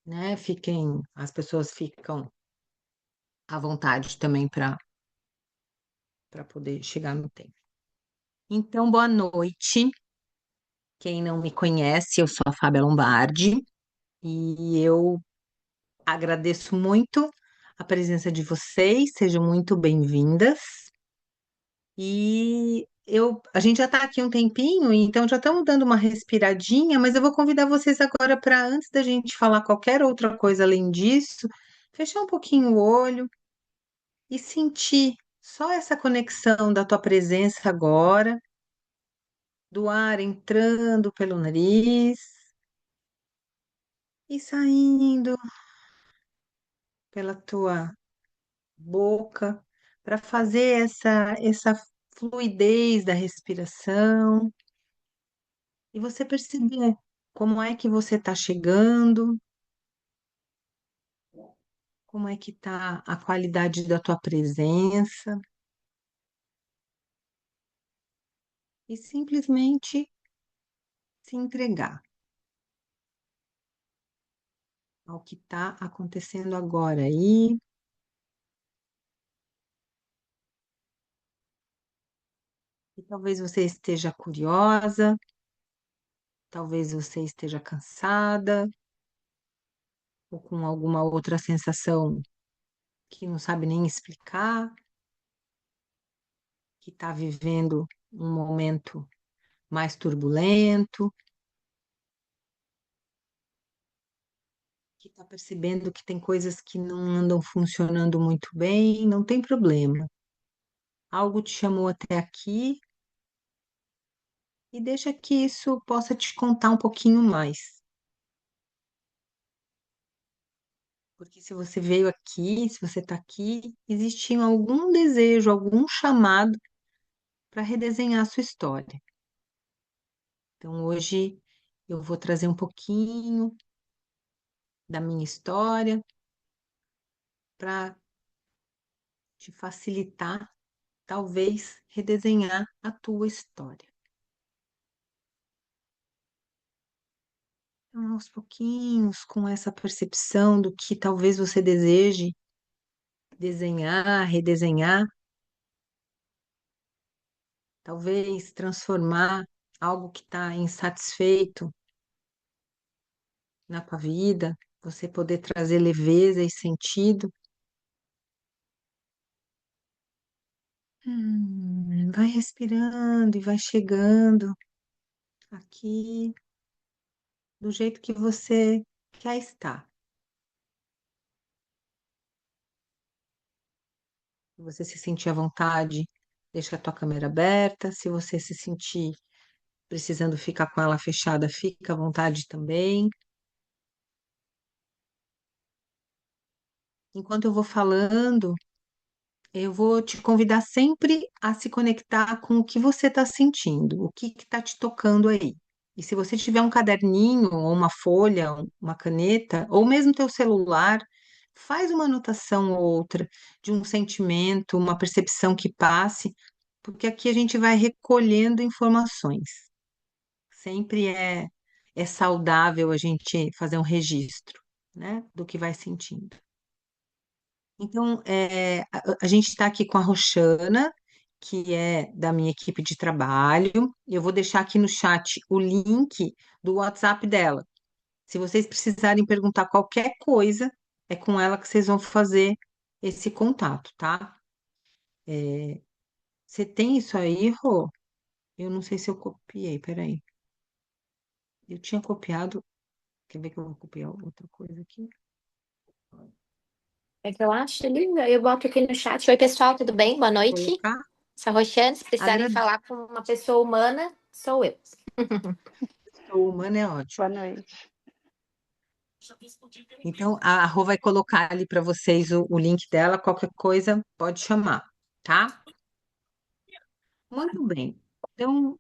né? As pessoas ficam à vontade também para poder chegar no tempo. Então, boa noite. Quem não me conhece, eu sou a Fábia Lombardi e eu agradeço muito a presença de vocês, sejam muito bem-vindas. A gente já está aqui um tempinho, então já estamos dando uma respiradinha, mas eu vou convidar vocês agora para, antes da gente falar qualquer outra coisa além disso, fechar um pouquinho o olho e sentir só essa conexão da tua presença agora, do ar entrando pelo nariz e saindo pela tua boca, para fazer essa fluidez da respiração e você perceber como é que você está chegando, como é que está a qualidade da tua presença e simplesmente se entregar ao que está acontecendo agora aí. E talvez você esteja curiosa, talvez você esteja cansada ou com alguma outra sensação que não sabe nem explicar, que está vivendo um momento mais turbulento, que está percebendo que tem coisas que não andam funcionando muito bem, não tem problema. Algo te chamou até aqui e deixa que isso possa te contar um pouquinho mais. Porque se você veio aqui, se você está aqui, existia algum desejo, algum chamado para redesenhar a sua história. Então, hoje eu vou trazer um pouquinho da minha história para te facilitar, talvez, redesenhar a tua história. Então, aos pouquinhos, com essa percepção do que talvez você deseje desenhar, redesenhar, talvez transformar algo que está insatisfeito na tua vida, você poder trazer leveza e sentido. Vai respirando e vai chegando aqui do jeito que você quer estar. Se você se sentir à vontade, deixa a tua câmera aberta. Se você se sentir precisando ficar com ela fechada, fica à vontade também. Enquanto eu vou falando, eu vou te convidar sempre a se conectar com o que você está sentindo, o que está te tocando aí. E se você tiver um caderninho, ou uma folha, uma caneta, ou mesmo teu celular, faz uma anotação ou outra de um sentimento, uma percepção que passe, porque aqui a gente vai recolhendo informações. Sempre é saudável a gente fazer um registro, né, do que vai sentindo. Então, a gente está aqui com a Roxana, que é da minha equipe de trabalho. Eu vou deixar aqui no chat o link do WhatsApp dela. Se vocês precisarem perguntar qualquer coisa, é com ela que vocês vão fazer esse contato, tá? Você tem isso aí, Rô? Eu não sei se eu copiei, peraí. Eu tinha copiado. Quer ver que eu vou copiar outra coisa aqui? É que eu acho linda. Eu boto aqui no chat. Oi, pessoal, tudo bem? Boa Vou noite. colocar. Sou a Roxane. Se precisarem Agradeço. falar com uma pessoa humana, sou eu. O humano é ótimo. Boa noite. Então, a Rô vai colocar ali para vocês o link dela, qualquer coisa pode chamar, tá? Muito bem. Então,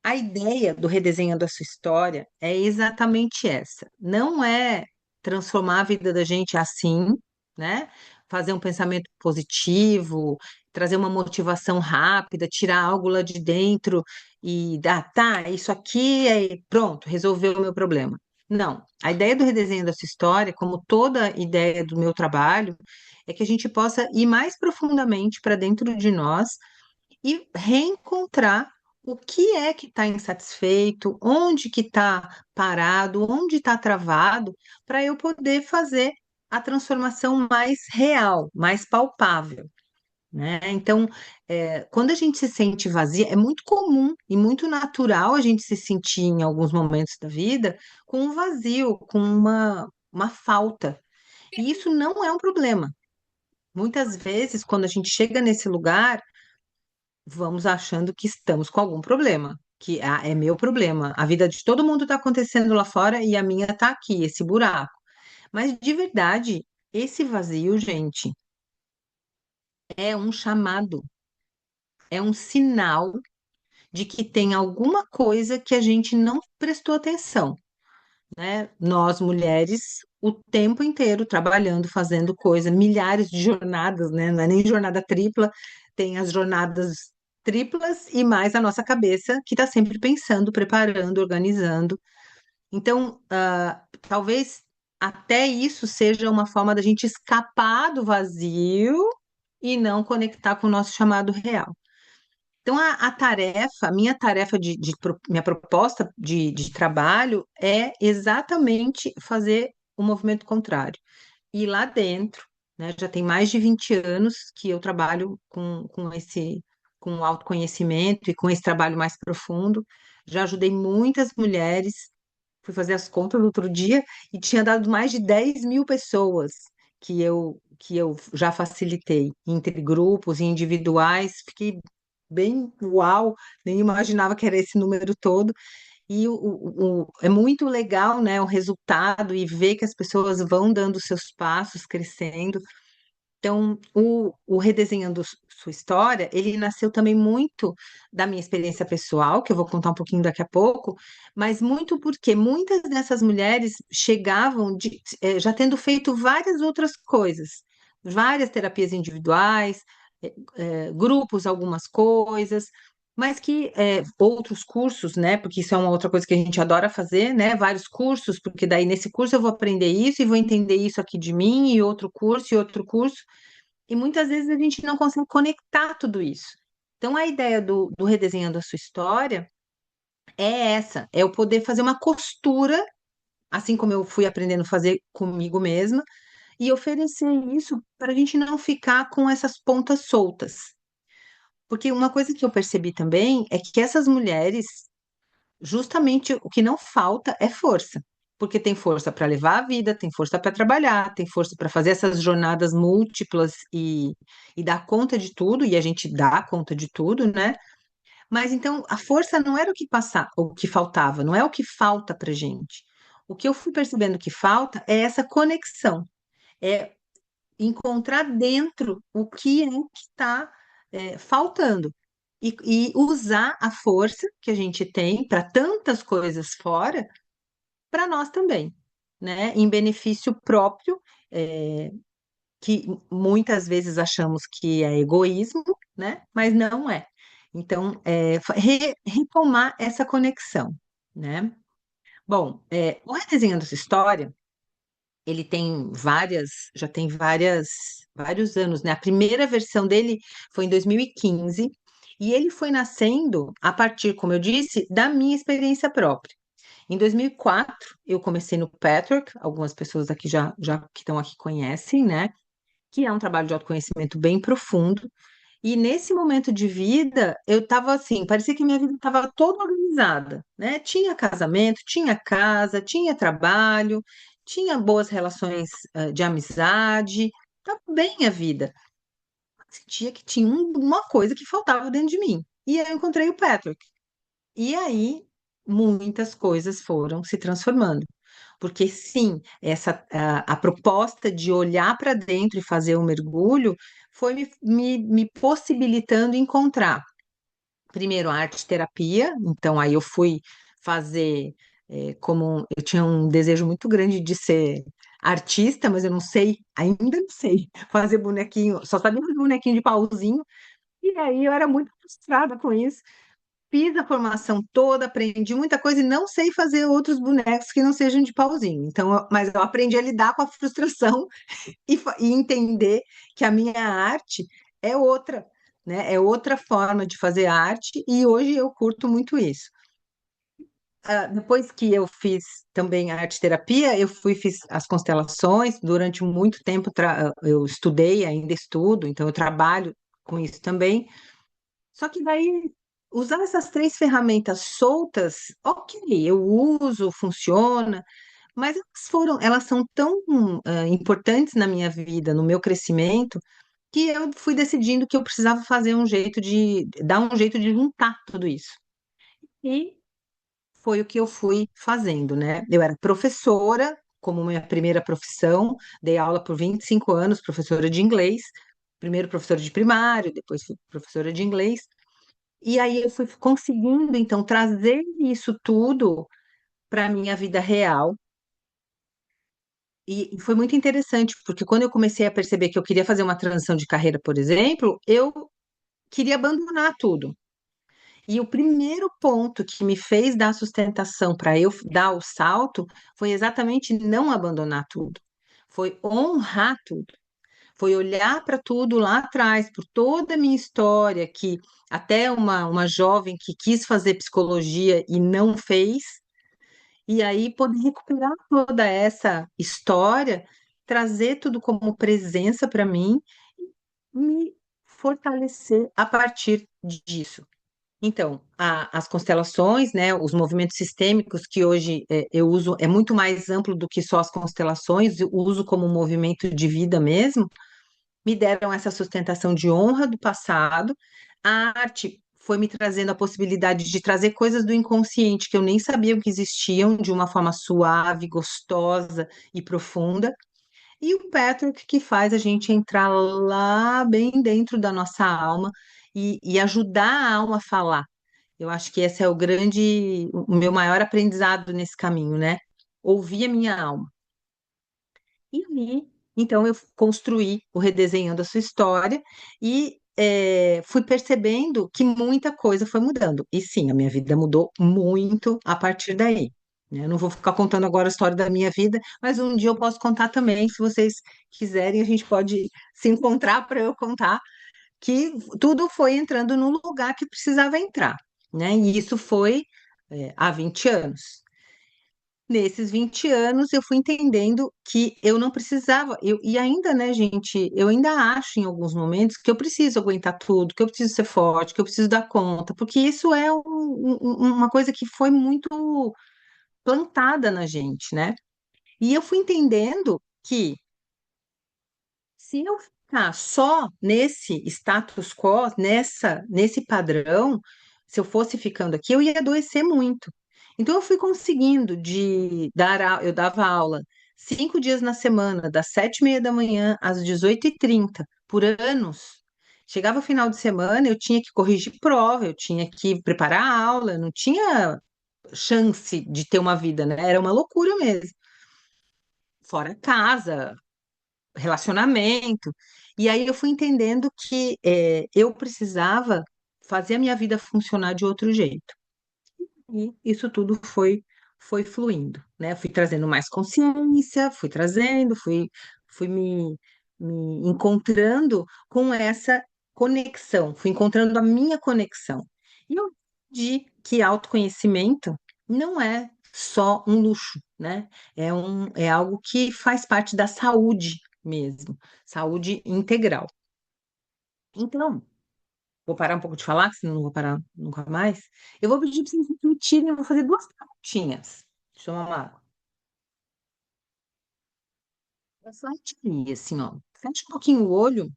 a ideia do Redesenhando a Sua História é exatamente essa. Não é transformar a vida da gente assim, né? Fazer um pensamento positivo, trazer uma motivação rápida, tirar algo lá de dentro e dar, tá, isso aqui é pronto, resolveu o meu problema. Não, a ideia do redesenho dessa história, como toda ideia do meu trabalho, é que a gente possa ir mais profundamente para dentro de nós e reencontrar o que é que está insatisfeito, onde que está parado, onde está travado, para eu poder fazer a transformação mais real, mais palpável, né? Então, quando a gente se sente vazia, é muito comum e muito natural a gente se sentir em alguns momentos da vida com um vazio, com uma falta. E isso não é um problema. Muitas vezes, quando a gente chega nesse lugar, vamos achando que estamos com algum problema, que é meu problema. A vida de todo mundo está acontecendo lá fora e a minha está aqui, esse buraco. Mas de verdade, esse vazio, gente, é um chamado, é um sinal de que tem alguma coisa que a gente não prestou atenção, né? Nós, mulheres, o tempo inteiro trabalhando, fazendo coisa, milhares de jornadas, né? Não é nem jornada tripla, tem as jornadas triplas e mais a nossa cabeça, que está sempre pensando, preparando, organizando. Então, talvez até isso seja uma forma da gente escapar do vazio e não conectar com o nosso chamado real. Então, a minha tarefa minha proposta de trabalho é exatamente fazer o movimento contrário. E lá dentro, né, já tem mais de 20 anos que eu trabalho com autoconhecimento e com esse trabalho mais profundo. Já ajudei muitas mulheres, fui fazer as contas no outro dia e tinha dado mais de 10 mil pessoas que eu já facilitei, entre grupos e individuais. Fiquei bem uau, nem imaginava que era esse número todo. E é muito legal, né, o resultado e ver que as pessoas vão dando seus passos, crescendo. Então, o Redesenhando Sua História, ele nasceu também muito da minha experiência pessoal, que eu vou contar um pouquinho daqui a pouco, mas muito porque muitas dessas mulheres chegavam já tendo feito várias outras coisas, várias terapias individuais, grupos, algumas coisas, mas que outros cursos, né? Porque isso é uma outra coisa que a gente adora fazer, né? Vários cursos, porque daí nesse curso eu vou aprender isso e vou entender isso aqui de mim, e outro curso, e outro curso. E muitas vezes a gente não consegue conectar tudo isso. Então, a ideia do Redesenhando a Sua História é essa, é eu poder fazer uma costura, assim como eu fui aprendendo a fazer comigo mesma, e oferecer isso para a gente não ficar com essas pontas soltas. Porque uma coisa que eu percebi também é que essas mulheres, justamente o que não falta é força. Porque tem força para levar a vida, tem força para trabalhar, tem força para fazer essas jornadas múltiplas e dar conta de tudo, e a gente dá conta de tudo, né? Mas então a força não era o que faltava, não é o que falta para gente. O que eu fui percebendo que falta é essa conexão, é encontrar dentro o que é que está faltando e usar a força que a gente tem para tantas coisas fora para nós também, né? Em benefício próprio, que muitas vezes achamos que é egoísmo, né? Mas não é. Então, retomar essa conexão, né? Bom, o Redesenhando essa história, ele tem já tem vários anos, né? A primeira versão dele foi em 2015 e ele foi nascendo a partir, como eu disse, da minha experiência própria. Em 2004, eu comecei no Patrick, algumas pessoas aqui já que estão aqui conhecem, né? Que é um trabalho de autoconhecimento bem profundo. E nesse momento de vida, eu estava assim, parecia que minha vida estava toda organizada, né? Tinha casamento, tinha casa, tinha trabalho, tinha boas relações, de amizade, estava bem a vida. Sentia que tinha uma coisa que faltava dentro de mim. E aí eu encontrei o Patrick. E aí muitas coisas foram se transformando. Porque sim, a proposta de olhar para dentro e fazer um mergulho foi me possibilitando encontrar, primeiro, a arte terapia. Então aí eu fui fazer, como eu tinha um desejo muito grande de ser artista, mas eu não sei, ainda não sei, fazer bonequinho, só sabia fazer bonequinho de pauzinho, e aí eu era muito frustrada com isso. fiz a formação toda, aprendi muita coisa e não sei fazer outros bonecos que não sejam de pauzinho. Então, mas eu aprendi a lidar com a frustração e entender que a minha arte é outra, né? É outra forma de fazer arte e hoje eu curto muito isso. Depois que eu fiz também a arte terapia, fiz as constelações. Durante muito tempo eu estudei, ainda estudo, então eu trabalho com isso também. Só que daí, usar essas três ferramentas soltas, ok, eu uso, funciona, mas elas são tão importantes na minha vida, no meu crescimento, que eu fui decidindo que eu precisava fazer dar um jeito de juntar tudo isso. E foi o que eu fui fazendo, né? Eu era professora, como minha primeira profissão, dei aula por 25 anos, professora de inglês, primeiro professora de primário, depois fui professora de inglês. E aí eu fui conseguindo, então, trazer isso tudo para a minha vida real. E foi muito interessante, porque quando eu comecei a perceber que eu queria fazer uma transição de carreira, por exemplo, eu queria abandonar tudo. E o primeiro ponto que me fez dar sustentação para eu dar o salto foi exatamente não abandonar tudo. Foi honrar tudo. Foi olhar para tudo lá atrás, por toda a minha história, que até uma jovem que quis fazer psicologia e não fez, e aí poder recuperar toda essa história, trazer tudo como presença para mim, me fortalecer a partir disso. Então, as constelações, né, os movimentos sistêmicos que hoje eu uso, é muito mais amplo do que só as constelações, eu uso como um movimento de vida mesmo, me deram essa sustentação de honra do passado. A arte foi me trazendo a possibilidade de trazer coisas do inconsciente que eu nem sabia que existiam, de uma forma suave, gostosa e profunda. E o Patrick que faz a gente entrar lá bem dentro da nossa alma e ajudar a alma a falar. Eu acho que esse é o meu maior aprendizado nesse caminho, né? Ouvir a minha alma. E ali, então, eu construí o Redesenhando a Sua História e fui percebendo que muita coisa foi mudando. E sim, a minha vida mudou muito a partir daí. Né? Eu não vou ficar contando agora a história da minha vida, mas um dia eu posso contar também, se vocês quiserem, a gente pode se encontrar para eu contar que tudo foi entrando no lugar que precisava entrar. Né? E isso foi há 20 anos. Nesses 20 anos, eu fui entendendo que eu não precisava, e ainda, né, gente, eu ainda acho em alguns momentos que eu preciso aguentar tudo, que eu preciso ser forte, que eu preciso dar conta, porque isso é uma coisa que foi muito plantada na gente, né? E eu fui entendendo que se eu ficar só nesse status quo, nesse padrão, se eu fosse ficando aqui, eu ia adoecer muito. Então, eu fui conseguindo eu dava aula 5 dias na semana, das 7h30 da manhã às 18h30, por anos. Chegava o final de semana, eu tinha que corrigir prova, eu tinha que preparar a aula, eu não tinha chance de ter uma vida, né? Era uma loucura mesmo. Fora casa, relacionamento. E aí eu fui entendendo que eu precisava fazer a minha vida funcionar de outro jeito. E isso tudo foi fluindo, né? Fui trazendo mais consciência, fui me encontrando com essa conexão, fui encontrando a minha conexão. E eu entendi que autoconhecimento não é só um luxo, né? É algo que faz parte da saúde mesmo, saúde integral. Então, vou parar um pouco de falar, que senão não vou parar nunca mais. Eu vou pedir para vocês refletirem, eu vou fazer duas perguntinhas. Deixa eu tomar uma água. Reflete aí, assim, ó. Fecha um pouquinho o olho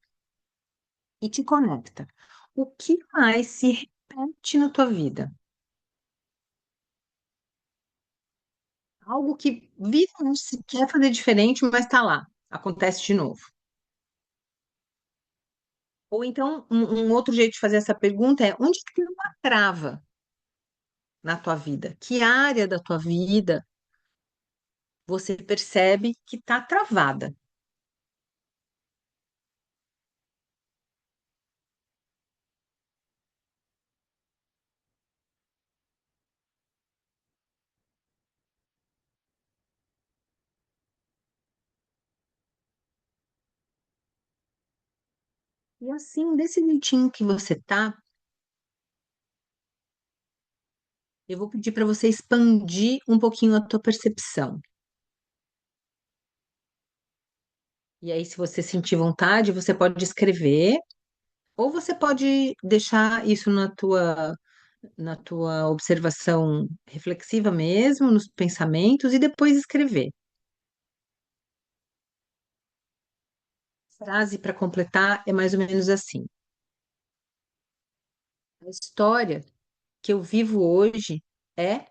e te conecta. O que mais se repete na tua vida? Algo que vira se quer fazer diferente, mas está lá. Acontece de novo. Ou então, um outro jeito de fazer essa pergunta é: onde que tem uma trava na tua vida? Que área da tua vida você percebe que está travada? E assim, desse jeitinho que você tá, eu vou pedir para você expandir um pouquinho a tua percepção. E aí, se você sentir vontade, você pode escrever, ou você pode deixar isso na tua observação reflexiva mesmo, nos pensamentos, e depois escrever. Frase para completar é mais ou menos assim: a história que eu vivo hoje é,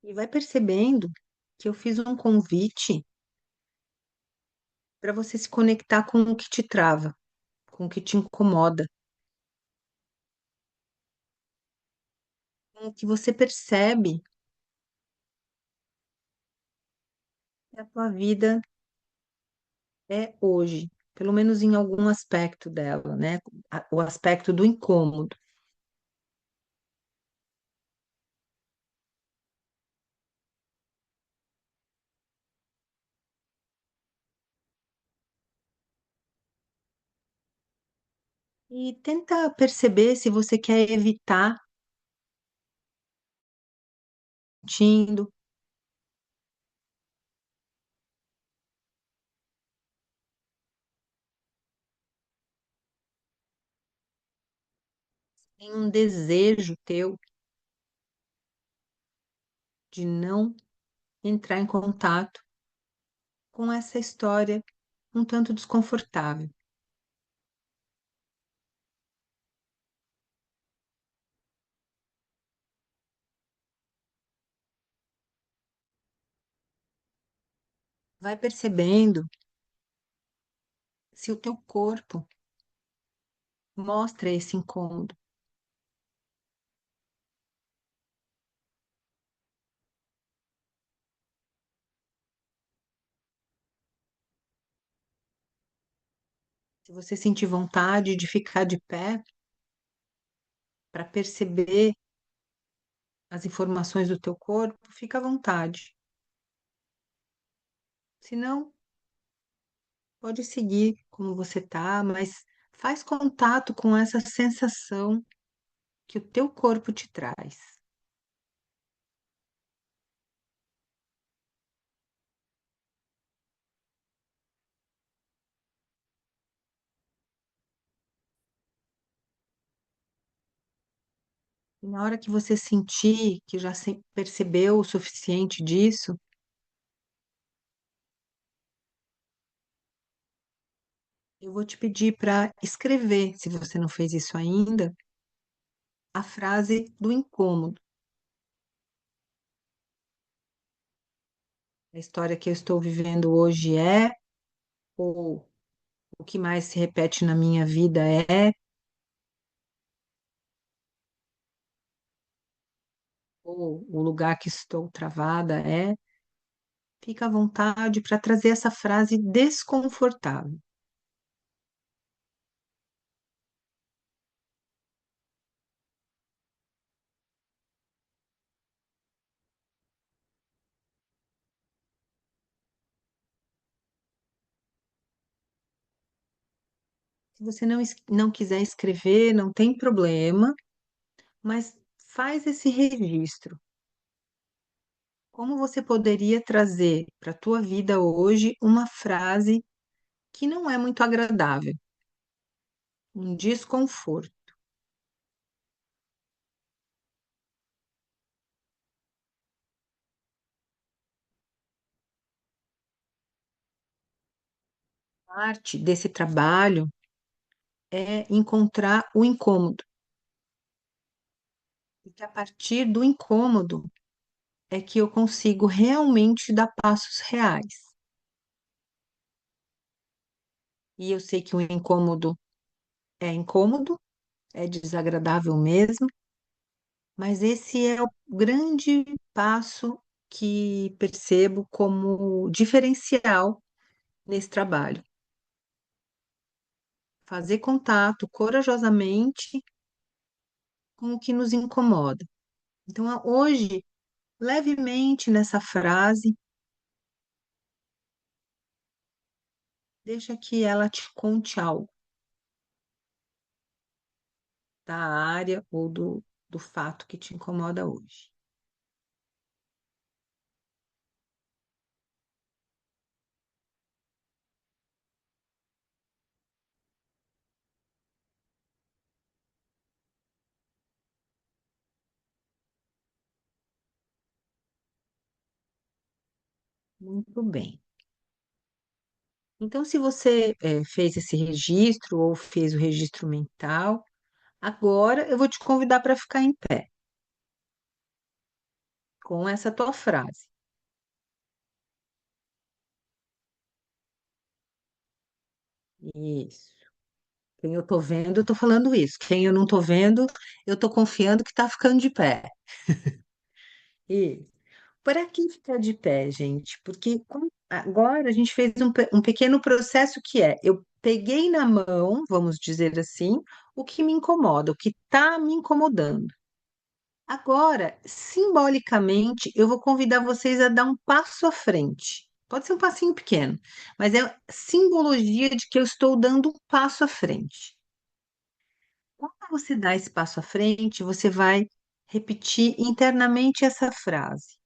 e vai percebendo que eu fiz um convite para você se conectar com o que te trava, com o que te incomoda, com o que você percebe que a tua vida é hoje, pelo menos em algum aspecto dela, né? O aspecto do incômodo. E tenta perceber se você quer evitar sentindo, tem um desejo teu de não entrar em contato com essa história um tanto desconfortável. Vai percebendo se o teu corpo mostra esse incômodo, se você sentir vontade de ficar de pé para perceber as informações do teu corpo, fica à vontade. Se não, pode seguir como você tá, mas faz contato com essa sensação que o teu corpo te traz. E na hora que você sentir que já percebeu o suficiente disso, eu vou te pedir para escrever, se você não fez isso ainda, a frase do incômodo. A história que eu estou vivendo hoje é, ou o que mais se repete na minha vida é, ou o lugar que estou travada é. Fica à vontade para trazer essa frase desconfortável. Se você não quiser escrever, não tem problema, mas faz esse registro. Como você poderia trazer para a tua vida hoje uma frase que não é muito agradável, um desconforto? Parte desse trabalho é encontrar o incômodo, porque a partir do incômodo é que eu consigo realmente dar passos reais. E eu sei que o incômodo, é desagradável mesmo, mas esse é o grande passo que percebo como diferencial nesse trabalho. Fazer contato corajosamente com o que nos incomoda. Então, hoje, levemente nessa frase, deixa que ela te conte algo da área ou do fato que te incomoda hoje. Muito bem. Então, se você fez esse registro ou fez o registro mental, agora eu vou te convidar para ficar em pé com essa tua frase. Isso. Quem eu tô vendo, eu tô falando isso. Quem eu não tô vendo, eu tô confiando que tá ficando de pé. Isso. Para que ficar de pé, gente? Porque agora a gente fez um pequeno processo que é, eu peguei na mão, vamos dizer assim, o que me incomoda, o que está me incomodando. Agora, simbolicamente, eu vou convidar vocês a dar um passo à frente. Pode ser um passinho pequeno, mas é simbologia de que eu estou dando um passo à frente. Quando você dá esse passo à frente, você vai repetir internamente essa frase,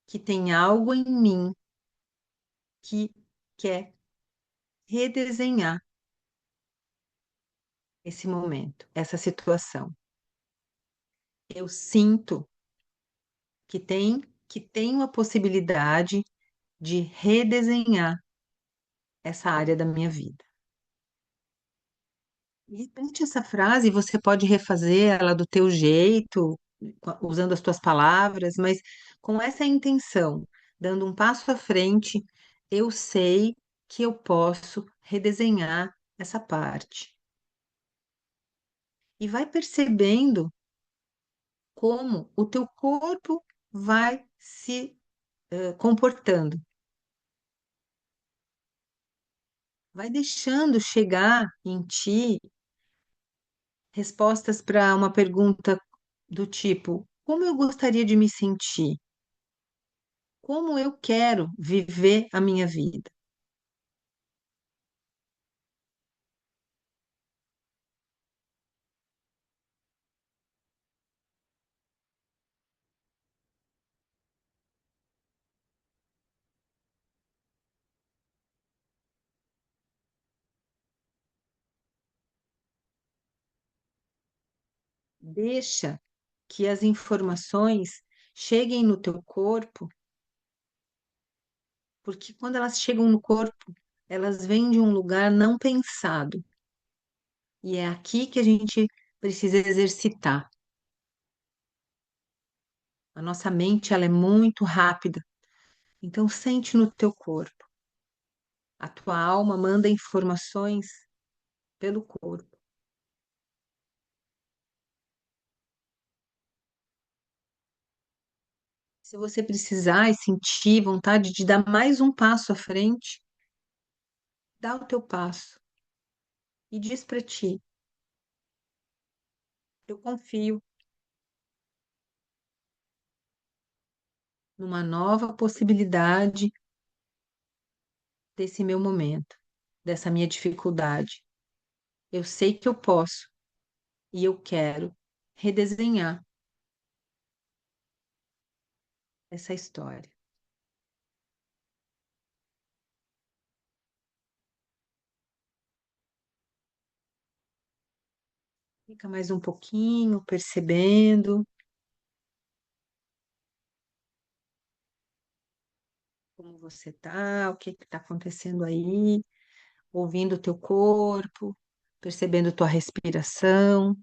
que tem algo em mim que quer redesenhar esse momento, essa situação. Eu sinto que tem uma possibilidade de redesenhar essa área da minha vida. E repete essa frase, você pode refazer ela do teu jeito, usando as tuas palavras, mas com essa intenção, dando um passo à frente, eu sei que eu posso redesenhar essa parte. E vai percebendo como o teu corpo vai se comportando. Vai deixando chegar em ti respostas para uma pergunta do tipo: como eu gostaria de me sentir? Como eu quero viver a minha vida? Deixa que as informações cheguem no teu corpo, porque quando elas chegam no corpo, elas vêm de um lugar não pensado. E é aqui que a gente precisa exercitar. A nossa mente, ela é muito rápida. Então, sente no teu corpo. A tua alma manda informações pelo corpo. Se você precisar e sentir vontade de dar mais um passo à frente, dá o teu passo e diz para ti: eu confio numa nova possibilidade desse meu momento, dessa minha dificuldade. Eu sei que eu posso e eu quero redesenhar essa história. Fica mais um pouquinho percebendo como você tá, o que está acontecendo aí, ouvindo o teu corpo, percebendo tua respiração.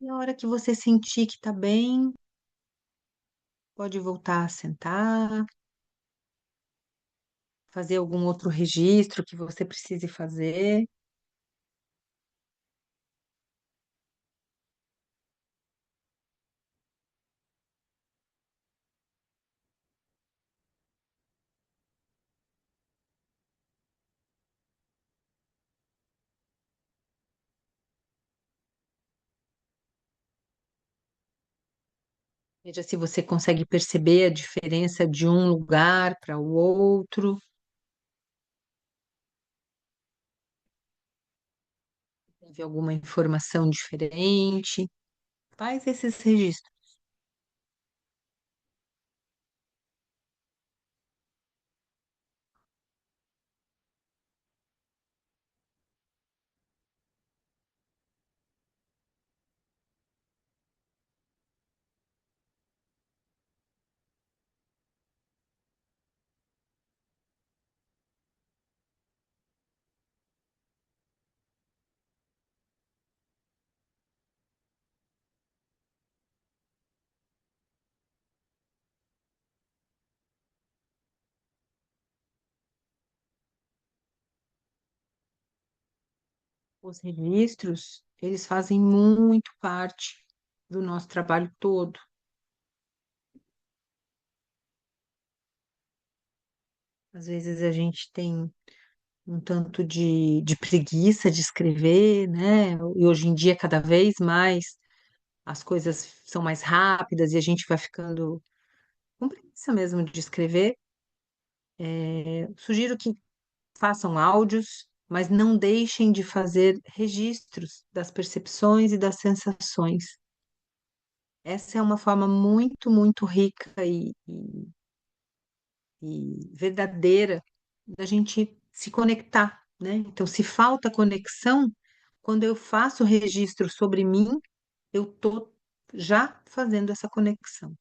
E a hora que você sentir que está bem, pode voltar a sentar, fazer algum outro registro que você precise fazer. Veja se você consegue perceber a diferença de um lugar para o outro, teve alguma informação diferente. Faz esses registros. Os registros, eles fazem muito parte do nosso trabalho todo. Às vezes a gente tem um tanto de preguiça de escrever, né? E hoje em dia, cada vez mais, as coisas são mais rápidas e a gente vai ficando com preguiça mesmo de escrever. Sugiro que façam áudios, mas não deixem de fazer registros das percepções e das sensações. Essa é uma forma muito, muito rica e verdadeira da gente se conectar, né? Então, se falta conexão, quando eu faço registro sobre mim, eu estou já fazendo essa conexão,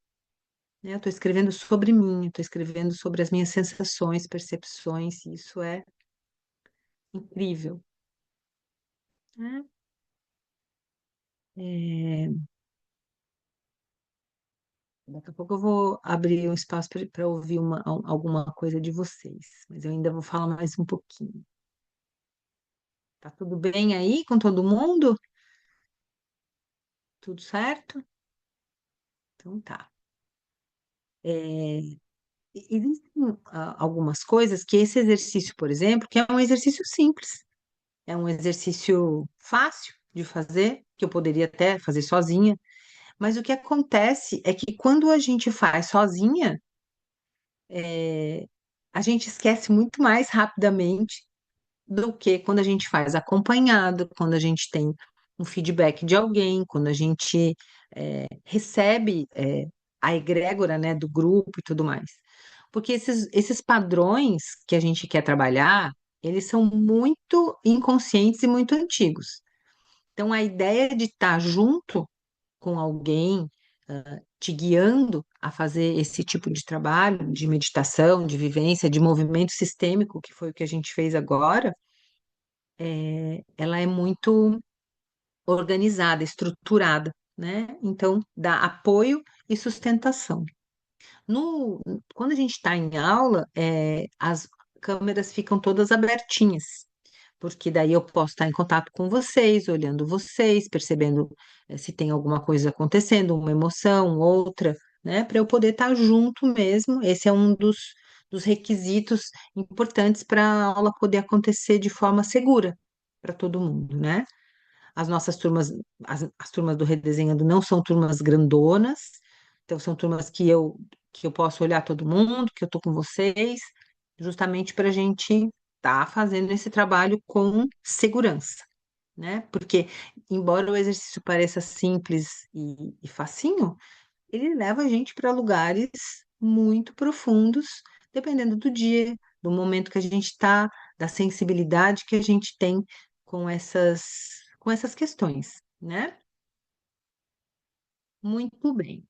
né? Eu estou escrevendo sobre mim, estou escrevendo sobre as minhas sensações, percepções, e isso é incrível, né? É, daqui a pouco eu vou abrir um espaço para ouvir alguma coisa de vocês, mas eu ainda vou falar mais um pouquinho. Tá tudo bem aí com todo mundo? Tudo certo? Então tá. Existem algumas coisas que esse exercício, por exemplo, que é um exercício simples, é um exercício fácil de fazer, que eu poderia até fazer sozinha, mas o que acontece é que quando a gente faz sozinha, a gente esquece muito mais rapidamente do que quando a gente faz acompanhado, quando a gente tem um feedback de alguém, quando a gente recebe a egrégora, né, do grupo e tudo mais. Porque esses padrões que a gente quer trabalhar, eles são muito inconscientes e muito antigos. Então, a ideia de estar junto com alguém, te guiando a fazer esse tipo de trabalho, de meditação, de vivência, de movimento sistêmico, que foi o que a gente fez agora, ela é muito organizada, estruturada, né? Então, dá apoio e sustentação. Quando a gente está em aula, as câmeras ficam todas abertinhas, porque daí eu posso estar em contato com vocês, olhando vocês, percebendo se tem alguma coisa acontecendo, uma emoção, outra, né? Para eu poder estar junto mesmo. Esse é um dos requisitos importantes para a aula poder acontecer de forma segura para todo mundo, né? As nossas turmas, as turmas do Redesenhando não são turmas grandonas, então são turmas que eu posso olhar todo mundo, que eu estou com vocês, justamente para a gente estar fazendo esse trabalho com segurança, né? Porque, embora o exercício pareça simples e facinho, ele leva a gente para lugares muito profundos, dependendo do dia, do momento que a gente está, da sensibilidade que a gente tem com essas questões, né? Muito bem.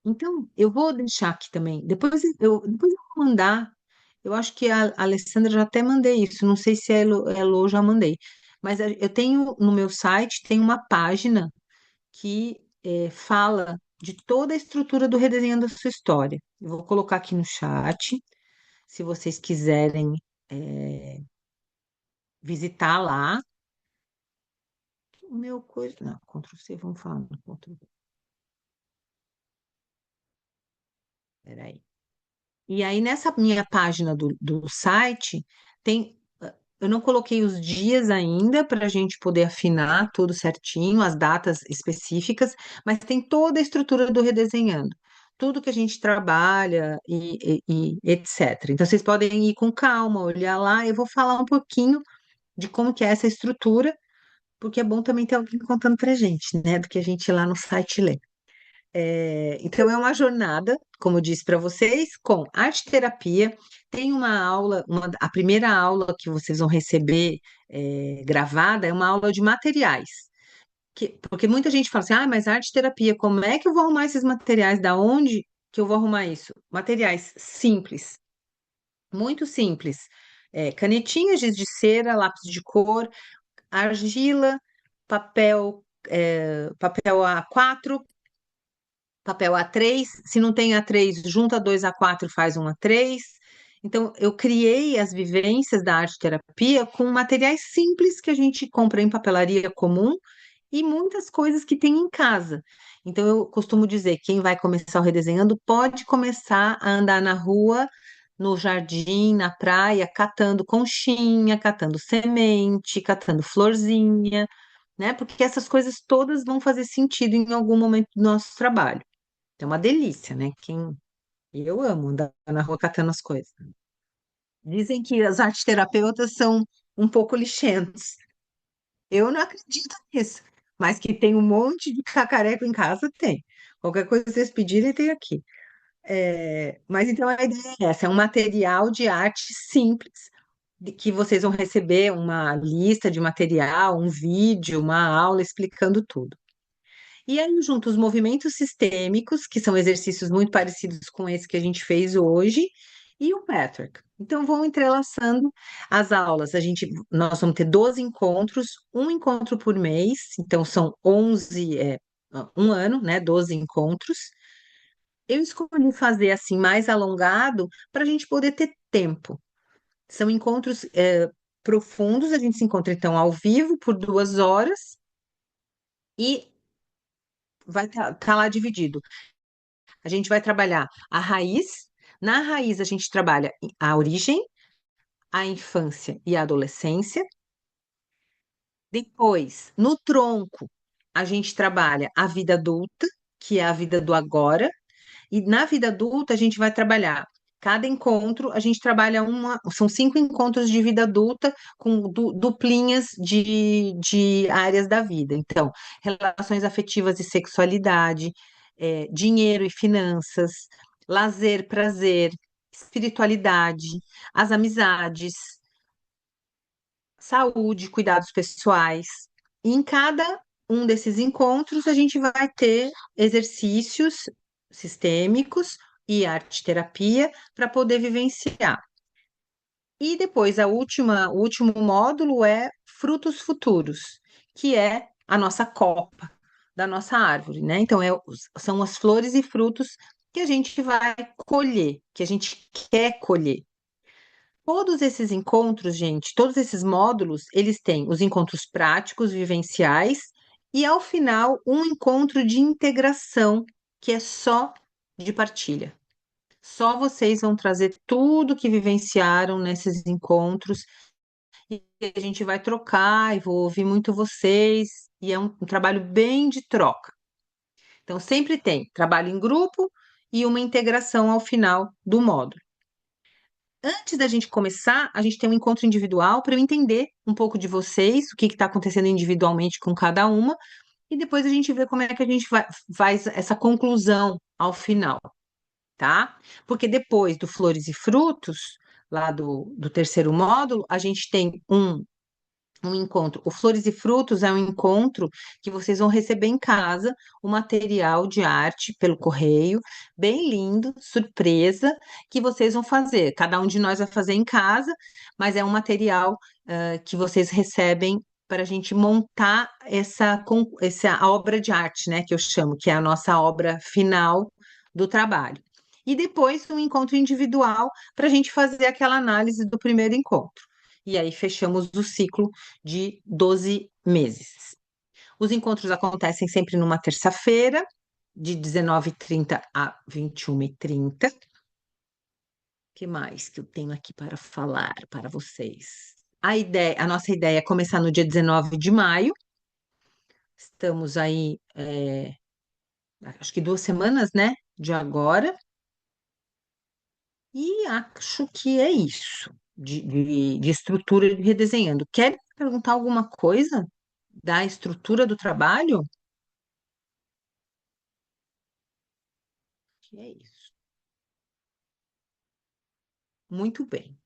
Então, eu vou deixar aqui também, depois eu vou mandar, eu acho que a Alessandra já até mandei isso, não sei se a Elo já mandei, mas eu tenho no meu site, tem uma página que fala de toda a estrutura do Redesenhando a Sua História. Eu vou colocar aqui no chat, se vocês quiserem. visitar lá o meu coisa. Não, Ctrl+C, vamos falar no Ctrl+V. Peraí. E aí, nessa minha página do site, tem. Eu não coloquei os dias ainda para a gente poder afinar tudo certinho, as datas específicas, mas tem toda a estrutura do Redesenhando. Tudo que a gente trabalha e etc. Então, vocês podem ir com calma, olhar lá. Eu vou falar um pouquinho de como que é essa estrutura, porque é bom também ter alguém contando para gente, né? Do que a gente lá no site lê. Então, é uma jornada, como eu disse para vocês, com arte terapia. Tem uma aula, a primeira aula que vocês vão receber gravada é uma aula de materiais. Porque muita gente fala assim, mas arte terapia, como é que eu vou arrumar esses materiais? Da onde que eu vou arrumar isso? Materiais simples, muito simples. Canetinhas de cera, lápis de cor, argila, papel A4, papel A3, se não tem A3, junta dois A4, faz um A3. Então, eu criei as vivências da arte terapia com materiais simples que a gente compra em papelaria comum e muitas coisas que tem em casa. Então, eu costumo dizer, quem vai começar o redesenhando pode começar a andar na rua, no jardim, na praia, catando conchinha, catando semente, catando florzinha, né? Porque essas coisas todas vão fazer sentido em algum momento do nosso trabalho. É uma delícia, né? Eu amo andar na rua catando as coisas. Dizem que as arteterapeutas são um pouco lixentos. Eu não acredito nisso. Mas que tem um monte de cacareco em casa, tem. Qualquer coisa que vocês pedirem, tem aqui. Mas então a ideia é essa: é um material de arte simples, que vocês vão receber uma lista de material, um vídeo, uma aula explicando tudo. E aí, junto os movimentos sistêmicos, que são exercícios muito parecidos com esse que a gente fez hoje, e o Patrick. Então, vão entrelaçando as aulas. Nós vamos ter 12 encontros, um encontro por mês, então são 11, um ano, né? 12 encontros. Eu escolhi fazer assim, mais alongado, para a gente poder ter tempo. São encontros, profundos, a gente se encontra então ao vivo por 2 horas e vai estar lá dividido. A gente vai trabalhar a raiz. Na raiz, a gente trabalha a origem, a infância e a adolescência. Depois, no tronco, a gente trabalha a vida adulta, que é a vida do agora. E na vida adulta, a gente vai trabalhar. Cada encontro, a gente trabalha são 5 encontros de vida adulta com duplinhas de áreas da vida. Então, relações afetivas e sexualidade, dinheiro e finanças, lazer, prazer, espiritualidade, as amizades, saúde, cuidados pessoais. E em cada um desses encontros, a gente vai ter exercícios sistêmicos e arte-terapia para poder vivenciar. E depois, o último módulo é frutos futuros, que é a nossa copa da nossa árvore, né? Então, são as flores e frutos que a gente vai colher, que a gente quer colher. Todos esses encontros, gente, todos esses módulos, eles têm os encontros práticos, vivenciais, e ao final, um encontro de integração, que é só de partilha. Só vocês vão trazer tudo que vivenciaram nesses encontros, e a gente vai trocar, e vou ouvir muito vocês, e é um trabalho bem de troca. Então, sempre tem trabalho em grupo e uma integração ao final do módulo. Antes da gente começar, a gente tem um encontro individual para eu entender um pouco de vocês, o que está acontecendo individualmente com cada uma, e depois a gente vê como é que a gente faz essa conclusão ao final, tá? Porque depois do Flores e Frutos, lá do terceiro módulo, a gente tem um encontro. O Flores e Frutos é um encontro que vocês vão receber em casa o material de arte pelo correio, bem lindo, surpresa, que vocês vão fazer. Cada um de nós vai fazer em casa, mas é um material que vocês recebem para a gente montar essa obra de arte, né, que eu chamo, que é a nossa obra final do trabalho. e depois um encontro individual para a gente fazer aquela análise do primeiro encontro. E aí fechamos o ciclo de 12 meses. Os encontros acontecem sempre numa terça-feira, de 19h30 a 21h30. O que mais que eu tenho aqui para falar para vocês? A nossa ideia é começar no dia 19 de maio. Estamos aí, acho que 2 semanas, né, de agora. E acho que é isso de estrutura de redesenhando. Quer perguntar alguma coisa da estrutura do trabalho? Que é isso. Muito bem.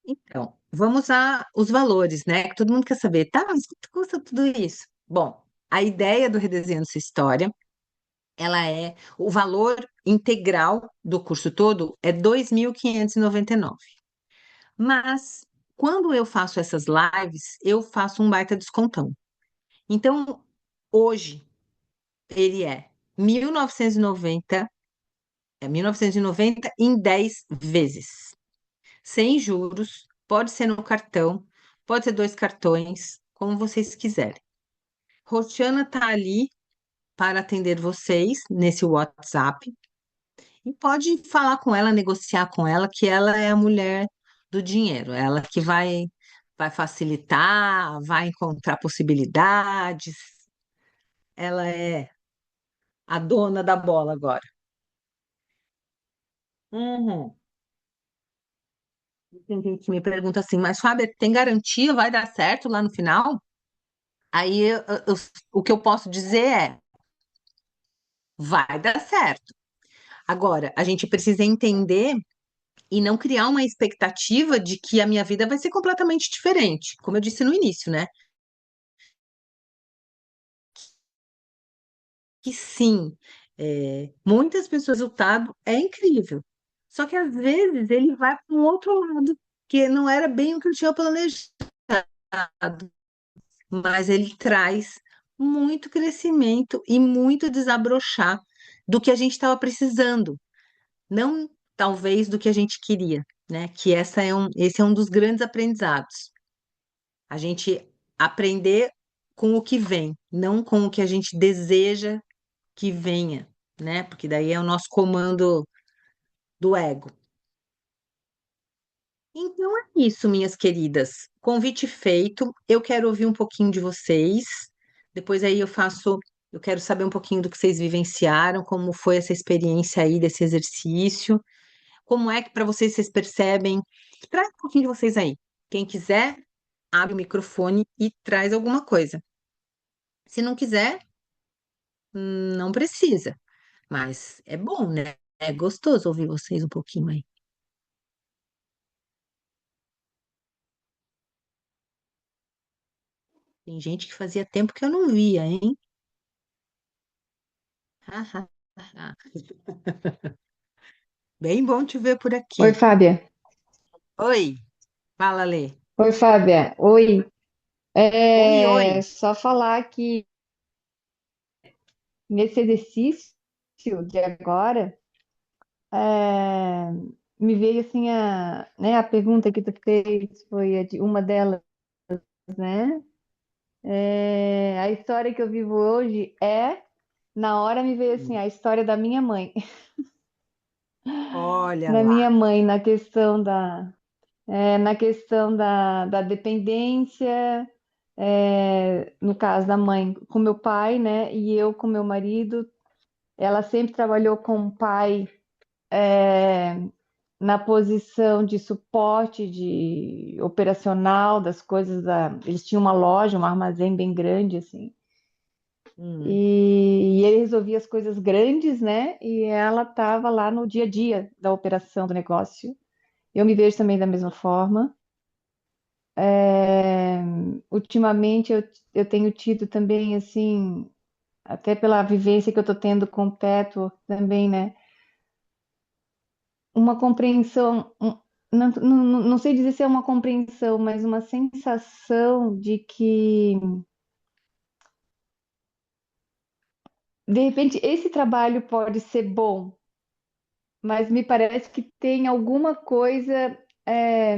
Então, vamos a os valores, né? Que todo mundo quer saber. Tá, mas quanto custa tudo isso? Bom, a ideia do Redesenhando Sua História, ela é o valor integral do curso todo é 2.599. Mas quando eu faço essas lives, eu faço um baita descontão. Então, hoje ele é 1.990, 1.990 em 10 vezes, sem juros, pode ser no cartão, pode ser 2 cartões, como vocês quiserem. Roxana está ali para atender vocês nesse WhatsApp e pode falar com ela, negociar com ela, que ela é a mulher do dinheiro, ela que vai facilitar, vai encontrar possibilidades, ela é a dona da bola agora. Uhum. Tem gente que me pergunta assim, mas Fábio, tem garantia? Vai dar certo lá no final? Aí o que eu posso dizer é, vai dar certo. Agora, a gente precisa entender e não criar uma expectativa de que a minha vida vai ser completamente diferente. Como eu disse no início, né? Que sim, muitas pessoas, o resultado é incrível. Só que às vezes ele vai para um outro lado, que não era bem o que eu tinha planejado, mas ele traz muito crescimento e muito desabrochar do que a gente estava precisando, não talvez do que a gente queria, né? Que esse é um dos grandes aprendizados. A gente aprender com o que vem, não com o que a gente deseja que venha, né? Porque daí é o nosso comando do ego. Então é isso, minhas queridas. Convite feito. Eu quero ouvir um pouquinho de vocês. Depois aí eu quero saber um pouquinho do que vocês vivenciaram, como foi essa experiência aí desse exercício. Como é que para vocês percebem? Traz um pouquinho de vocês aí. Quem quiser, abre o microfone e traz alguma coisa. Se não quiser, não precisa. Mas é bom, né? É gostoso ouvir vocês um pouquinho aí. Tem gente que fazia tempo que eu não via, hein? Bem bom te ver por Oi, aqui. Fábia. Oi, fala, Lê. Oi, Fábia. Oi. Oi, oi. Só falar que nesse exercício de agora, é, me veio assim a pergunta que tu fez, foi uma delas, né? A história que eu vivo hoje na hora me veio assim, a história da minha mãe. Olha Da lá. minha mãe, na questão da dependência, no caso da mãe com meu pai, né? E eu com meu marido. Ela sempre trabalhou com o pai na posição de suporte de operacional das coisas eles tinham uma loja, um armazém bem grande assim. Hum, E ele resolvia as coisas grandes, né? E ela estava lá no dia a dia da operação do negócio. Eu me vejo também da mesma forma. É, Ultimamente eu tenho tido também, assim, até pela vivência que eu estou tendo com o Petro também, né? Uma compreensão, não sei dizer se é uma compreensão, mas uma sensação de que, de repente, esse trabalho pode ser bom, mas me parece que tem alguma coisa é,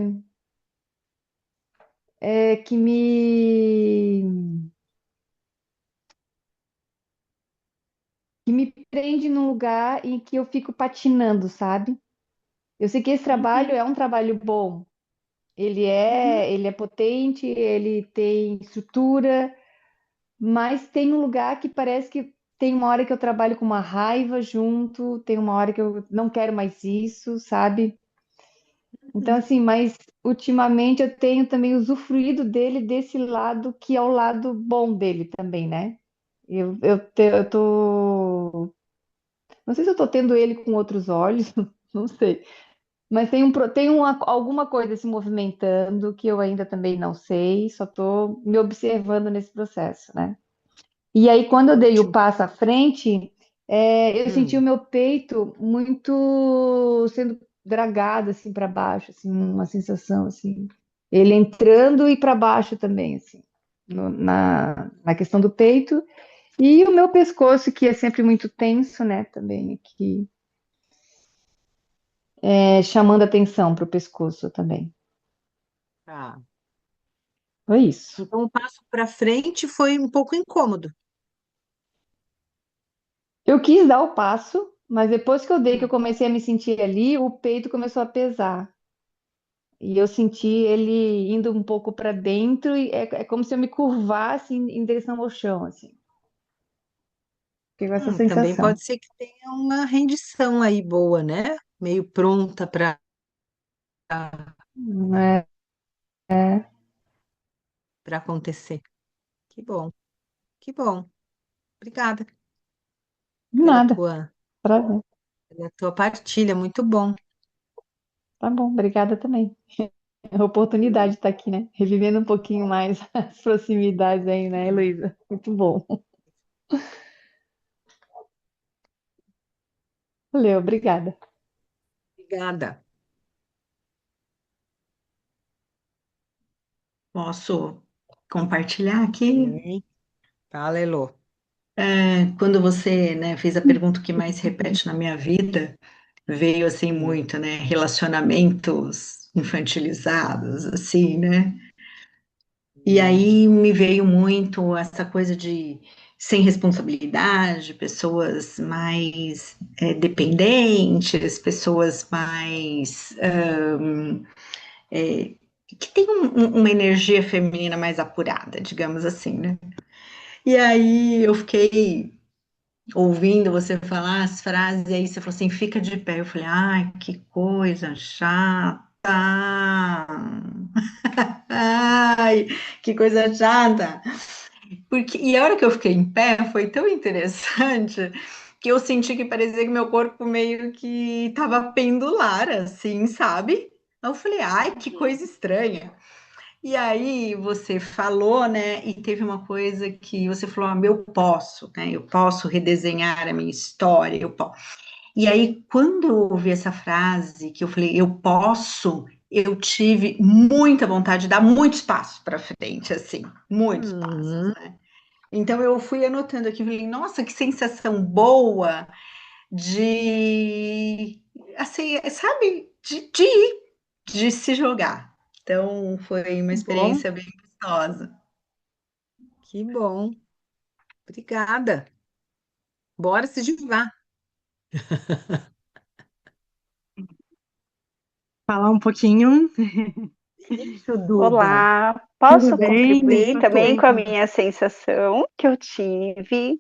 que me prende num lugar em que eu fico patinando, sabe? Eu sei que esse trabalho Uhum, é um trabalho bom. uhum. Ele é potente, ele tem estrutura, mas tem um lugar que parece que tem uma hora que eu trabalho com uma raiva junto, tem uma hora que eu não quero mais isso, sabe? Então, assim, mas ultimamente eu tenho também usufruído dele desse lado que é o lado bom dele também, né? Eu tô. Não sei se eu tô tendo ele com outros olhos, não sei. Mas tem alguma coisa se movimentando que eu ainda também não sei, só tô me observando nesse processo, né? E aí, quando eu dei o Ótimo. passo à frente, eu senti o Hum. meu peito muito sendo dragado assim para baixo, assim, uma sensação assim, ele entrando e para baixo também, assim, na questão do peito e o meu pescoço que é sempre muito tenso, né? Também aqui, chamando atenção para o pescoço também. Tá. Foi isso. Então, o passo para frente foi um pouco incômodo. Eu quis dar o passo, mas depois que eu dei, que eu Hum. comecei a me sentir ali, o peito começou a pesar. E eu senti ele indo um pouco para dentro, e é como se eu me curvasse em direção ao chão, assim. Fiquei com essa Também sensação. pode ser que tenha uma rendição aí boa, né? Meio pronta É, para acontecer. Que bom, que bom. Obrigada pela nada. Prazer. pela tua partilha, muito bom. Tá bom, obrigada também. É a oportunidade de estar aqui, né? Revivendo um pouquinho mais as proximidades aí, né, Heloísa? Muito bom. Valeu, obrigada. Obrigada. Posso compartilhar aqui? Sim. Fala, Elô. Quando você, né, fez a pergunta o que mais repete na minha vida, veio assim Hum, muito, né, relacionamentos infantilizados, assim, né? E hum, aí me veio muito essa coisa de sem responsabilidade, pessoas mais dependentes, pessoas mais é, que tem uma energia feminina mais apurada, digamos assim, né? E aí eu fiquei ouvindo você falar as frases, e aí você falou assim, fica de pé. Eu falei, ai, que coisa chata. Ai, que coisa chata. E a hora que eu fiquei em pé foi tão interessante que eu senti que parecia que meu corpo meio que tava pendular, assim, sabe? Eu falei, ai, que coisa estranha. E aí você falou, né? E teve uma coisa que você falou, ah, eu posso, né? Eu posso redesenhar a minha história, eu posso. E aí, quando eu ouvi essa frase, que eu falei, eu posso, eu tive muita vontade de dar muitos passos para frente, assim, muitos passos, hum. né? Então eu fui anotando aqui, falei, nossa, que sensação boa de, assim, sabe, de ir, de se jogar. Então foi uma Que bom, experiência bem gostosa. que bom. Obrigada. Bora se jogar. Falar um pouquinho. Isso, Duda. Olá, Tudo posso bem? contribuir Tudo também bem. com a minha sensação que eu tive?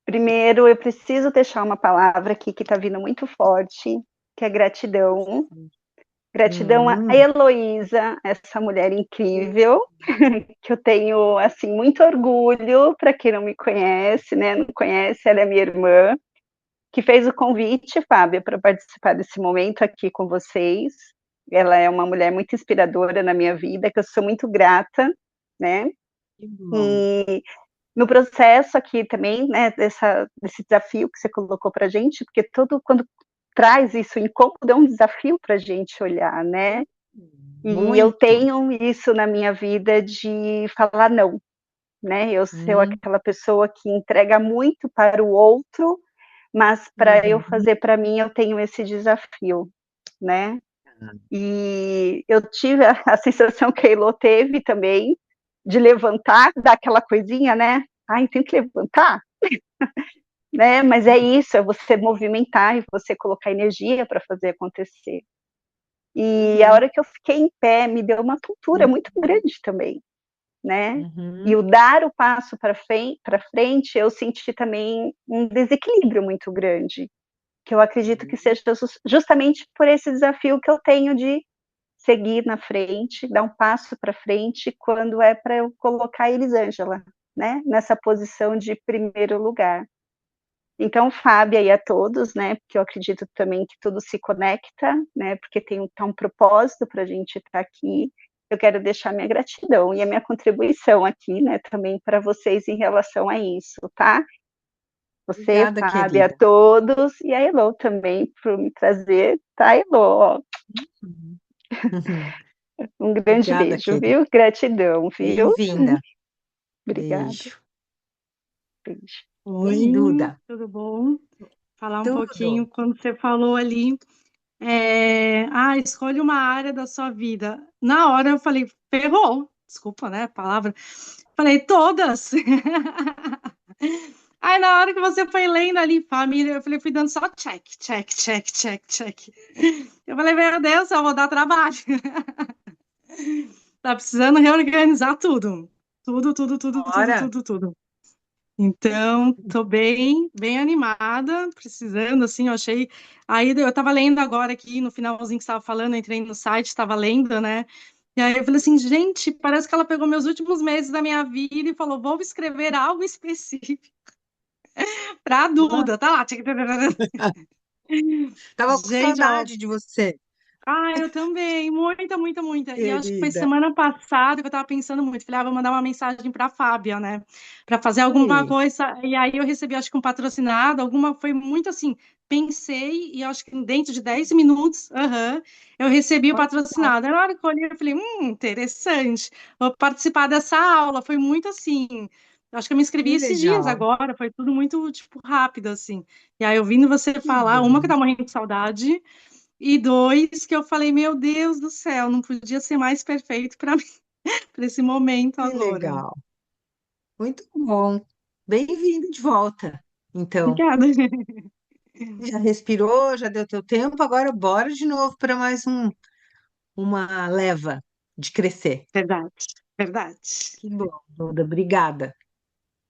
Primeiro, eu preciso deixar uma palavra aqui que está vindo muito forte, que é gratidão. Gratidão a Hum, Heloísa, essa mulher incrível, que eu tenho, assim, muito orgulho, para quem não me conhece, né, não conhece, ela é minha irmã, que fez o convite, Fábio, para participar desse momento aqui com vocês. Ela é uma mulher muito inspiradora na minha vida, que eu sou muito grata, né? que bom. E no processo aqui também, né, desse desafio que você colocou para a gente, porque quando traz isso, incômodo, é um desafio para a gente olhar, né? E eu Muito. tenho isso na minha vida de falar não, né? Eu sou Hum, aquela pessoa que entrega muito para o outro, mas para eu Uhum. fazer para mim, eu tenho esse desafio, né? E eu tive a sensação que a Elô teve também, de levantar, dar aquela coisinha, né? Ai, tem que levantar, né? Mas é isso, é você movimentar e você colocar energia para fazer acontecer. E a Uhum. hora que eu fiquei em pé, me deu uma tontura muito grande também, né? E Uhum. o dar o passo para frente, eu senti também um desequilíbrio muito grande, que eu acredito que seja justamente por esse desafio que eu tenho de seguir na frente, dar um passo para frente, quando é para eu colocar a Elisângela, né, nessa posição de primeiro lugar. Então, Fábia e a todos, né, porque eu acredito também que tudo se conecta, né, porque tá um propósito para a gente estar aqui. Eu quero deixar minha gratidão e a minha contribuição aqui, né, também para vocês em relação a isso, tá? Você, Obrigada, Fábia, a querida. todos, e a Elô também, por me trazer, tá, Elô? Uhum. Uhum. Um grande Obrigada, beijo, querida. viu? Gratidão, viu? Bem-vinda. Obrigada. Beijo. Beijo. Bem, Oi, Duda. tudo bom? Falar um pouquinho Tudo. quando você falou ali, escolhe uma área da sua vida. Na hora eu falei, ferrou, desculpa, né, a palavra. Falei, todas. Aí na hora que você foi lendo ali, família, eu falei, fui dando só check, check, check, check, check. Eu falei, meu Deus, eu vou dar trabalho. Tá precisando reorganizar tudo. Tudo, tudo, tudo, tudo, Bora. tudo, tudo. Então, tô bem, bem animada, precisando, assim, eu achei. Aí eu tava lendo agora aqui, no finalzinho que você estava falando, eu entrei no site, estava lendo, né? E aí eu falei assim, gente, parece que ela pegou meus últimos meses da minha vida e falou, vou escrever algo específico para a Duda, tá lá. Tava com Gente, ó, saudade de você, eu também, muita, muita, muita. E acho que foi querida. semana passada que eu tava pensando muito. Falei, vou mandar uma mensagem para a Fábia, né? Para fazer alguma Oi. coisa. E aí eu recebi, acho que um patrocinado, alguma, foi muito assim. Pensei, e acho que dentro de 10 minutos, eu recebi o Olha só, patrocinado. Aí na hora que eu olhei, eu falei, interessante, vou participar dessa aula. Foi muito assim. Acho que eu me inscrevi que esses dias legal. agora, foi tudo muito, tipo, rápido, assim. E aí, ouvindo você Que falar, uma que bom. tá morrendo de saudade, e dois, que eu falei, meu Deus do céu, não podia ser mais perfeito para mim, para esse momento Que agora. legal. Muito bom. Bem-vindo de volta. Então, Obrigada. já respirou, já deu teu tempo, agora bora de novo para mais uma leva de crescer. Verdade, verdade. Que bom, Duda. Obrigada.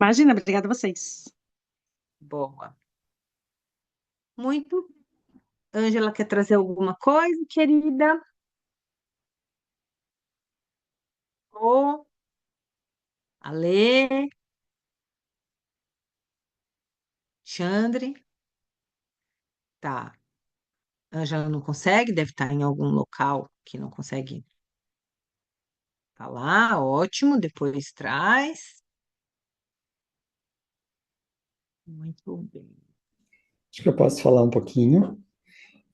Imagina, obrigada a vocês. Boa. Muito. Ângela quer trazer alguma coisa, querida? Ô, Alê, Xandre. Tá. Ângela não consegue, deve estar em algum local que não consegue falar. Ótimo, depois traz. Muito bem. Acho que eu posso falar um pouquinho.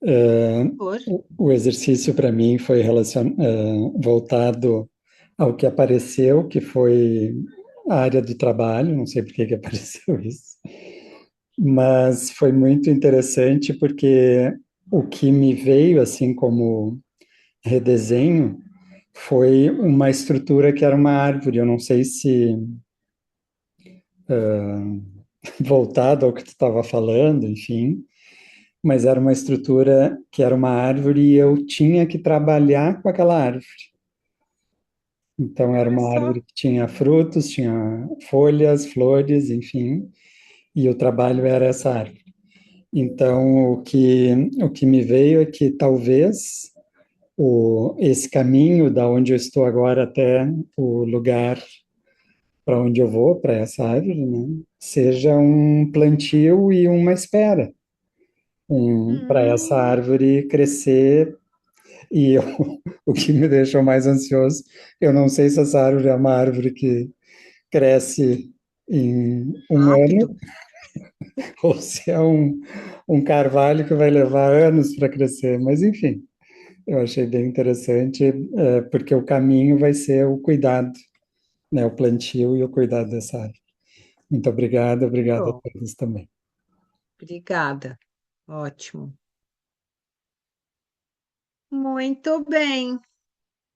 Eh, Por o exercício para mim foi voltado ao que apareceu, que foi a área do trabalho, não sei por que que apareceu isso, mas foi muito interessante porque o que me veio assim como redesenho foi uma estrutura que era uma árvore. Eu não sei se voltado ao que tu estava falando, enfim, mas era uma estrutura que era uma árvore e eu tinha que trabalhar com aquela árvore. Então era olha uma só. árvore que tinha frutos, tinha folhas, flores, enfim, e o trabalho era essa árvore. Então o que me veio é que talvez esse caminho da onde eu estou agora até o lugar para onde eu vou, para essa árvore, né, seja um plantio e uma espera para essa Hum, árvore crescer. E eu, o que me deixou mais ansioso, eu não sei se essa árvore é uma árvore que cresce em um rápido. ano ou se é um carvalho que vai levar anos para crescer. Mas, enfim, eu achei bem interessante, porque o caminho vai ser o cuidado, né, o plantio e o cuidado dessa árvore. Muito obrigado, obrigado a Bom, todos também. Obrigada. Ótimo. Muito bem.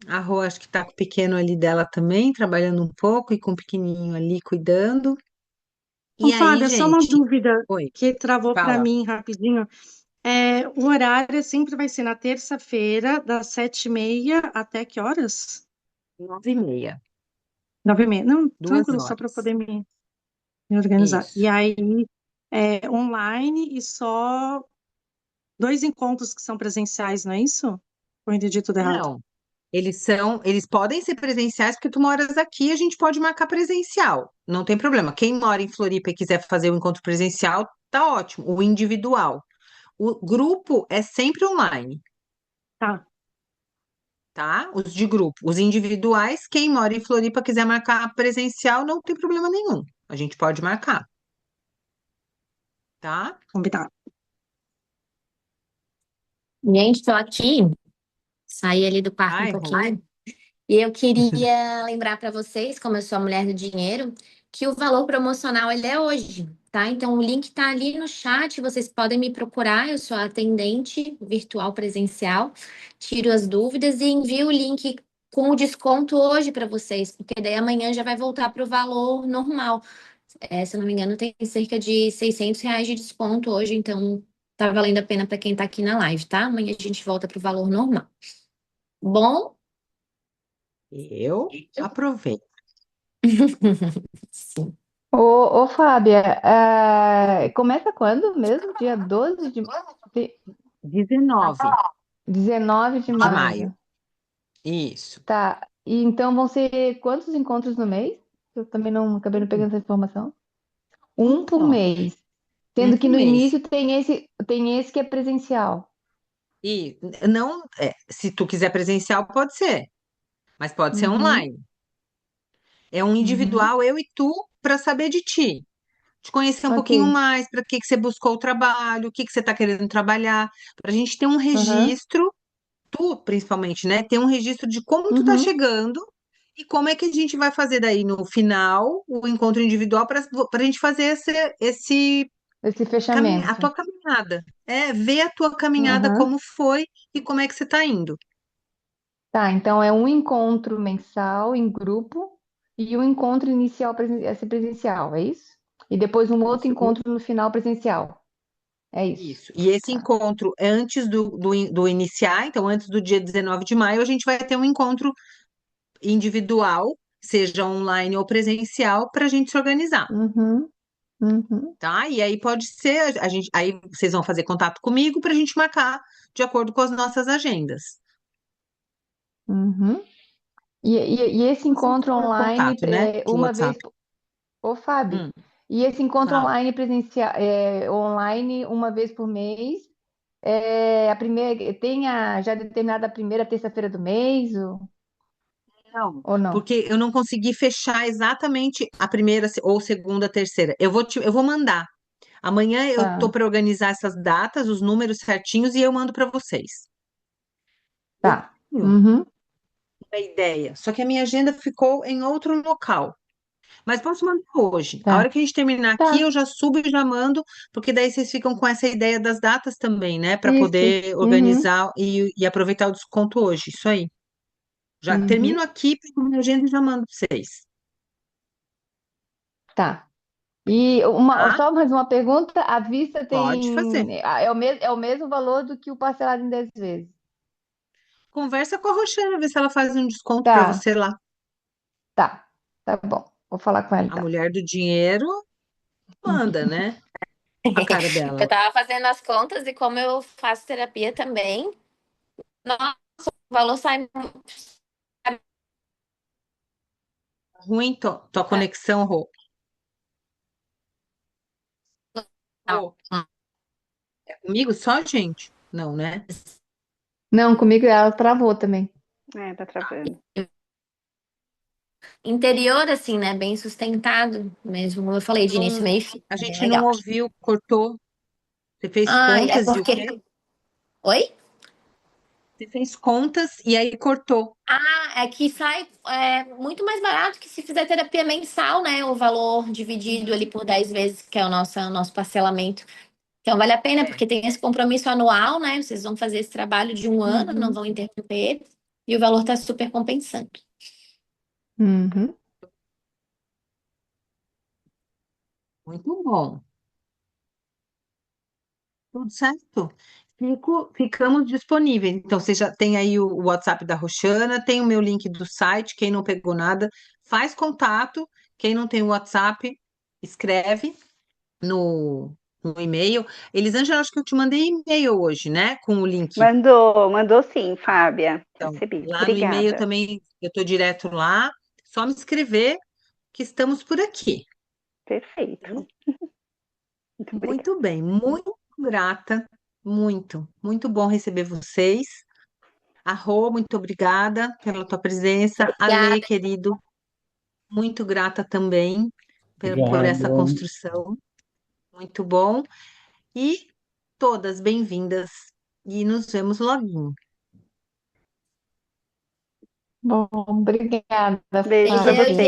A Rô, acho que está com o pequeno ali dela também, trabalhando um pouco e com o pequenininho ali cuidando. Ô, E aí, Fábio, só uma gente? dúvida Oi, que travou para fala. mim rapidinho. O horário sempre vai ser na terça-feira, das 7h30 até que horas? 9h30, 9h30. Não, duas tranquilo, só para horas. poder me organizar. E Isso. aí, online e só 2 encontros que são presenciais, não é isso? Ou eu entendi tudo errado? Não, eles podem ser presenciais, porque tu moras aqui, a gente pode marcar presencial. Não tem problema. Quem mora em Floripa e quiser fazer o encontro presencial, tá ótimo. O individual. O grupo é sempre online, Tá, tá? Os de grupo. Os individuais, quem mora em Floripa quiser marcar presencial, não tem problema nenhum. A gente pode marcar, tá? combinado. Gente, estou aqui, saí ali do quarto um Ai, Rô. pouquinho, e eu queria lembrar para vocês, como eu sou a mulher do dinheiro, que o valor promocional ele é hoje, tá? Então o link está ali no chat, vocês podem me procurar, eu sou a atendente virtual presencial, tiro as dúvidas e envio o link com o desconto hoje para vocês, porque daí amanhã já vai voltar para o valor normal. Se eu não me engano, tem cerca de R$ 600 de desconto hoje, então tá valendo a pena para quem tá aqui na live, tá? Amanhã a gente volta pro valor normal. Bom? Eu aproveito. Sim. Ô, Fábia, começa quando mesmo? Dia 12 de 19 19 de de maio. maio. Isso. Tá. E então vão ser quantos encontros no mês? Eu também não acabei não pegando essa informação. Um por Só. mês. Um Sendo que por no mês. início tem esse que é presencial. E não, se tu quiser presencial, pode ser, mas pode ser Uhum, online. É um uhum, individual, eu e tu, para saber de ti. Te conhecer um pouquinho ok. mais, para que você buscou o trabalho, o que que você está querendo trabalhar, para a gente ter um Uhum, registro, tu principalmente, né? Ter um registro de como tu tá uhum. chegando e como é que a gente vai fazer daí no final o encontro individual para a gente fazer esse Esse a fechamento. tua caminhada. Ver a tua caminhada Uhum. como foi e como é que você está indo. Tá, então é um encontro mensal em grupo e um encontro inicial a ser presencial, é isso? E depois um outro Isso. encontro no final presencial. É isso. Isso. E esse Tá. encontro é antes do iniciar, então antes do dia 19 de maio, a gente vai ter um encontro individual, seja online ou presencial, para a gente se organizar, Uhum, uhum, tá? E aí pode ser, a gente, aí vocês vão fazer contato comigo para a gente marcar de acordo com as nossas agendas. uhum. E esse Assim, encontro por online contato, né? De uma WhatsApp. vez, ô Fábio, Hum, e esse encontro fala. online presencial, online uma vez por mês, a primeira já determinada a primeira terça-feira do mês Não, ou não? porque eu não consegui fechar exatamente a primeira ou segunda, terceira. Eu vou mandar. Amanhã eu tô Tá, para organizar essas datas, os números certinhos e eu mando para vocês. Eu tá. tenho Uhum, uma ideia, só que a minha agenda ficou em outro local. Mas posso mandar hoje. A hora tá, que a gente terminar aqui, tá. eu já subo e já mando, porque daí vocês ficam com essa ideia das datas também, né? Para Isso. poder Uhum, organizar e aproveitar o desconto hoje. Isso aí. Já uhum, termino aqui, pego minha agenda e já mando para vocês. tá. E Tá? só mais uma pergunta, a vista Pode fazer. é o mesmo valor do que o parcelado em 10 vezes? Conversa com a Roxana, ver se ela faz um desconto para Tá, você lá. tá bom. Vou falar com ela A então. mulher do dinheiro manda, né? A cara Eu dela. tava fazendo as contas e como eu faço terapia também, nossa, o valor sai. Ruim tua conexão, Rô. Rô, é comigo só, gente? Não, né? Não, comigo ela travou também. Tá travando. Interior, assim, né? Bem sustentado mesmo. Como eu falei, de início, Não, meio e fim. a É bem gente não legal. ouviu, cortou. Você fez Ai, é contas e o porque. quê? Oi? Você fez contas e aí cortou. Ah, é que sai muito mais barato que se fizer terapia mensal, né? O valor dividido ali por 10 vezes, que é o nosso parcelamento. Então, vale a pena, porque tem esse compromisso anual, né? Vocês vão fazer esse trabalho de um ano, não vão interromper, e o valor está super compensando. Uhum. Muito bom. Tudo certo? Ficamos disponíveis. Então, você já tem aí o WhatsApp da Roxana, tem o meu link do site. Quem não pegou nada, faz contato. Quem não tem o WhatsApp, escreve no e-mail. Elisângela, acho que eu te mandei e-mail hoje, né? Com o link. Mandou sim, Fábia. Então, Recebi. lá no e-mail Obrigada. também, eu estou direto lá. Só me escrever que estamos por aqui. Perfeito. Muito obrigada. Muito bem, muito grata, muito bom receber vocês. Arro, muito obrigada pela tua presença. Ale, Obrigada. querido, muito grata também por essa Obrigado. construção. Muito bom. E todas bem-vindas. E nos vemos logo. Bom, obrigada, Beijo para Beijo, Fábio. você.